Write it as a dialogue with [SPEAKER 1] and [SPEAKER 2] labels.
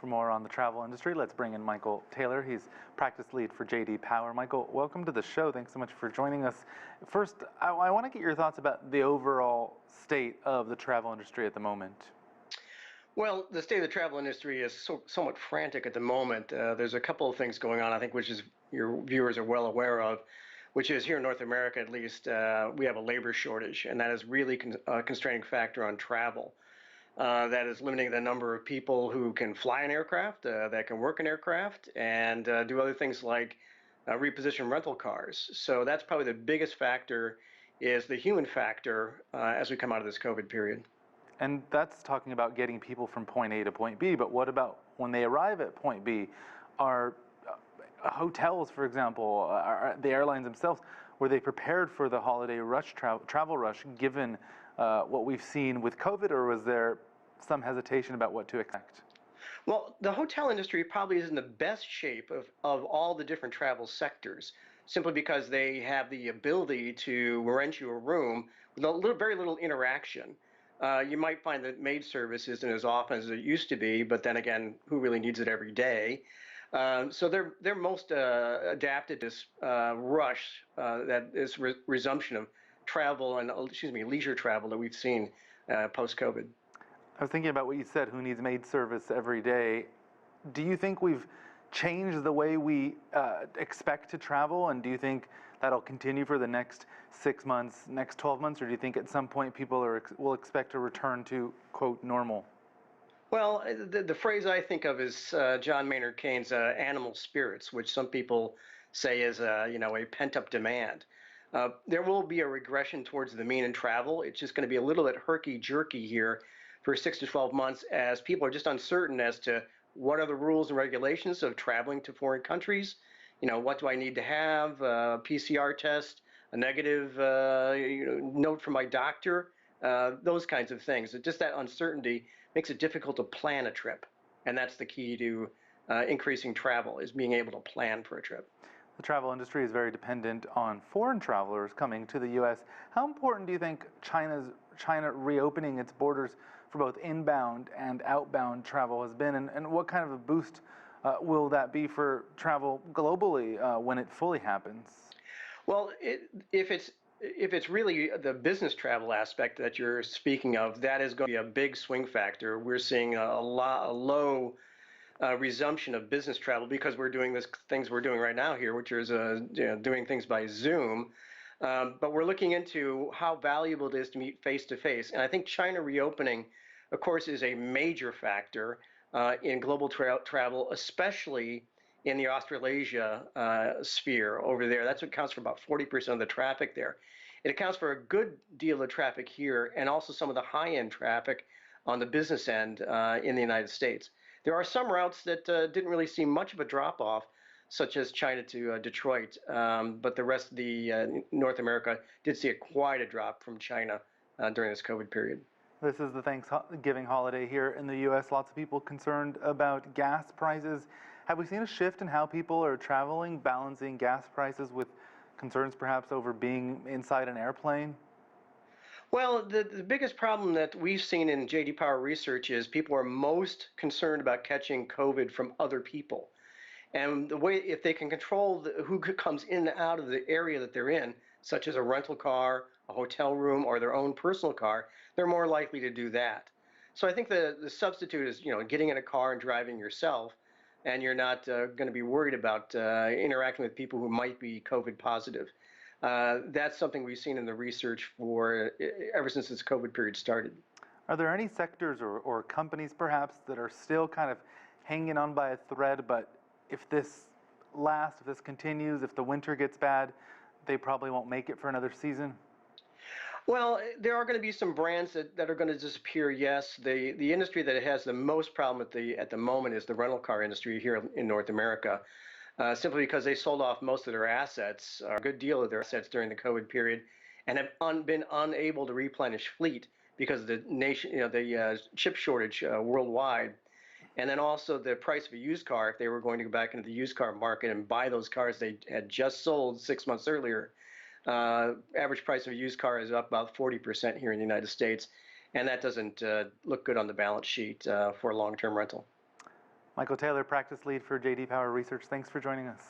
[SPEAKER 1] For more on the travel industry, let's bring in Michael Taylor. He's practice lead for JD Power. Michael, welcome to the show. Thanks so much for joining us. First, I want to get your thoughts about the overall state of the travel industry at the moment.
[SPEAKER 2] Well, the state of the travel industry is somewhat frantic at the moment. There's a couple of things going on, I think, which is your viewers are well aware of, which is here in North America, at least, we have a labor shortage, and that is really a constraining factor on travel. That is limiting the number of people who can fly an aircraft, that can work an aircraft, and do other things like reposition rental cars. So that's probably the biggest factor is the human factor as we come out of this COVID period.
[SPEAKER 1] And that's talking about getting people from point A to point B, but what about when they arrive at point B? Are hotels, for example, are the airlines themselves, were they prepared for the holiday rush, travel rush, given what we've seen with COVID, or was there some hesitation about what to expect?
[SPEAKER 2] Well, the hotel industry probably is in the best shape of all the different travel sectors, simply because they have the ability to rent you a room with very little interaction. You might find that maid service isn't as often as it used to be, but then again, who really needs it every day? So they're most adapted to this rush, that is resumption of travel and leisure travel that we've seen post-COVID.
[SPEAKER 1] I was thinking about what you said, who needs maid service every day. Do you think we've changed the way we expect to travel, and do you think that'll continue for the next 6 months, next 12 months, or do you think at some point people will expect a return to, quote, normal?
[SPEAKER 2] Well, the phrase I think of is John Maynard Keynes' animal spirits, which some people say is a pent-up demand. There will be a regression towards the mean in travel. It's just going to be a little bit herky-jerky here for 6 to 12 months as people are just uncertain as to what are the rules and regulations of traveling to foreign countries. What do I need to have? A PCR test, a negative note from my doctor, those kinds of things. Just that uncertainty makes it difficult to plan a trip. And that's the key to increasing travel, is being able to plan for a trip.
[SPEAKER 1] The travel industry is very dependent on foreign travelers coming to the U.S. How important do you think China reopening its borders for both inbound and outbound travel has been, and what kind of a boost will that be for travel globally when it fully happens?
[SPEAKER 2] Well, if it's really the business travel aspect that you're speaking of, that is going to be a big swing factor. We're seeing a low resumption of business travel because we're doing things we're doing right now here, which is doing things by Zoom. But we're looking into how valuable it is to meet face to face. And I think China reopening, of course, is a major factor in global travel, especially in the Australasia sphere over there. That's what accounts for about 40% of the traffic there. It accounts for a good deal of traffic here and also some of the high-end traffic on the business end in the United States. There are some routes that didn't really see much of a drop-off, such as China to Detroit, but the rest of the North America did see quite a drop from China during this COVID period.
[SPEAKER 1] This is the Thanksgiving holiday here in the U.S. Lots of people concerned about gas prices. Have we seen a shift in how people are traveling, balancing gas prices with concerns perhaps over being inside an airplane?
[SPEAKER 2] Well, the biggest problem that we've seen in JD Power research is people are most concerned about catching COVID from other people. And the way, if they can control who comes in and out of the area that they're in, such as a rental car, a hotel room, or their own personal car, they're more likely to do that. So I think the substitute is, getting in a car and driving yourself, and you're not going to be worried about interacting with people who might be COVID positive. That's something we've seen in the research ever since this COVID period started.
[SPEAKER 1] Are there any sectors or companies perhaps that are still kind of hanging on by a thread, but if this lasts, if this continues, if the winter gets bad, they probably won't make it for another season?
[SPEAKER 2] Well, there are going to be some brands that are going to disappear, yes. The industry that has the most problem at the moment is the rental car industry here in North America, simply because they sold off most of their assets, or a good deal of their assets during the COVID period, and have been unable to replenish fleet because of the chip shortage worldwide. And then also the price of a used car, if they were going to go back into the used car market and buy those cars they had just sold 6 months earlier, average price of a used car is up about 40% here in the United States. And that doesn't look good on the balance sheet for a long-term rental.
[SPEAKER 1] Michael Taylor, practice lead for JD Power Research. Thanks for joining us.